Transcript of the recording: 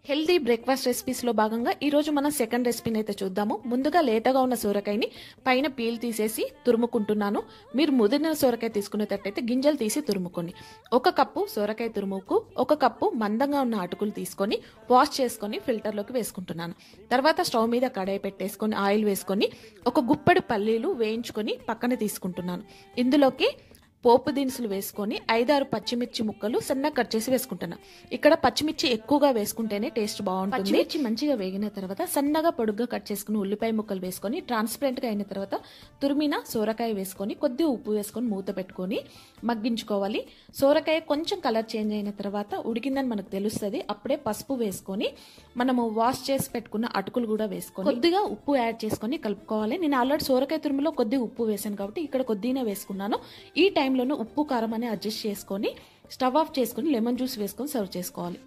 Healthy breakfast రెసిపీస్లో భాగంగా ఈరోజు మనం సెకండ్ రెసిపీని అయితే చూద్దాము. ముందుగా లేతగా ఉన్న సొరకాయని పైన పీల్ తీసేసి తురుముకుంటున్నాను. మీరు ముదిరిన సొరకాయ తీసుకునేటట్టయితే గింజలు తీసి తురుముకోండి. 1 కప్పు సొరకాయ తురుముకు 1 కప్పు మందంగా ఉన్న అటుకులు తీసుకొని వాష్ చేసుకొని ఫిల్టర్లోకి వేసుకుంటున్నాను. తర్వాత స్టవ్ మీద కడాయి పెట్టేసుకొని ఆయిల్ వేసుకొని 1 గుప్పెడు పల్లీలు వేయించుకొని పక్కన తీసుకుంటున్నాను. ఇందులోకి పోపు దినుసులు వేసుకొని 5-6 పచ్చిమిర్చి ముక్కలు సన్నగా కట్ చేసి వేసుకుంటున్నాను. ఇక్కడ పచ్చిమిర్చి ఎక్కువగా వేసుకుంటేనే టేస్ట్ బాగుంటుంది. పచ్చిమిర్చి మంచిగా వేగిన తర్వాత సన్నగా పొడుగ్గా కట్ చేసుకుని ఉల్లిపాయ ముక్కలు వేసుకొని ట్రాన్స్పరెంట్ గా అయిన తర్వాత తురిమిన సోరకాయ వేసుకొని కొద్దిగా ఉప్పు వేసుకొని మూత పెట్టుకొని మగ్గించుకోవాలి. సోరకాయ కొంచెం కలర్ చేంజ్ అయిన తర్వాత ఉడికిందని మనకు తెలుస్తుంది. అప్పుడే పసుపు వేసుకొని మనము వాష్ చేసి పెట్టుకున్న అటుకులు కూడా వేసుకొని కొద్దిగా ఉప్పు యాడ్ చేసుకొని కలుపుకోవాలి. నేను ఆల్రెడీ సోరకాయ తురుములో కొద్దిగా ఉప్పు వేసాను కాబట్టి ఇక్కడ కొద్దిగా వేసుకున్నాను. ఈ టైంలోనే ఉప్పు కారం అని అడ్జస్ట్ చేసుకొని స్టవ్ ఆఫ్ చేసుకొని లెమన్ జ్యూస్ వేసుకొని సర్వ్ చేసుకోవాలి.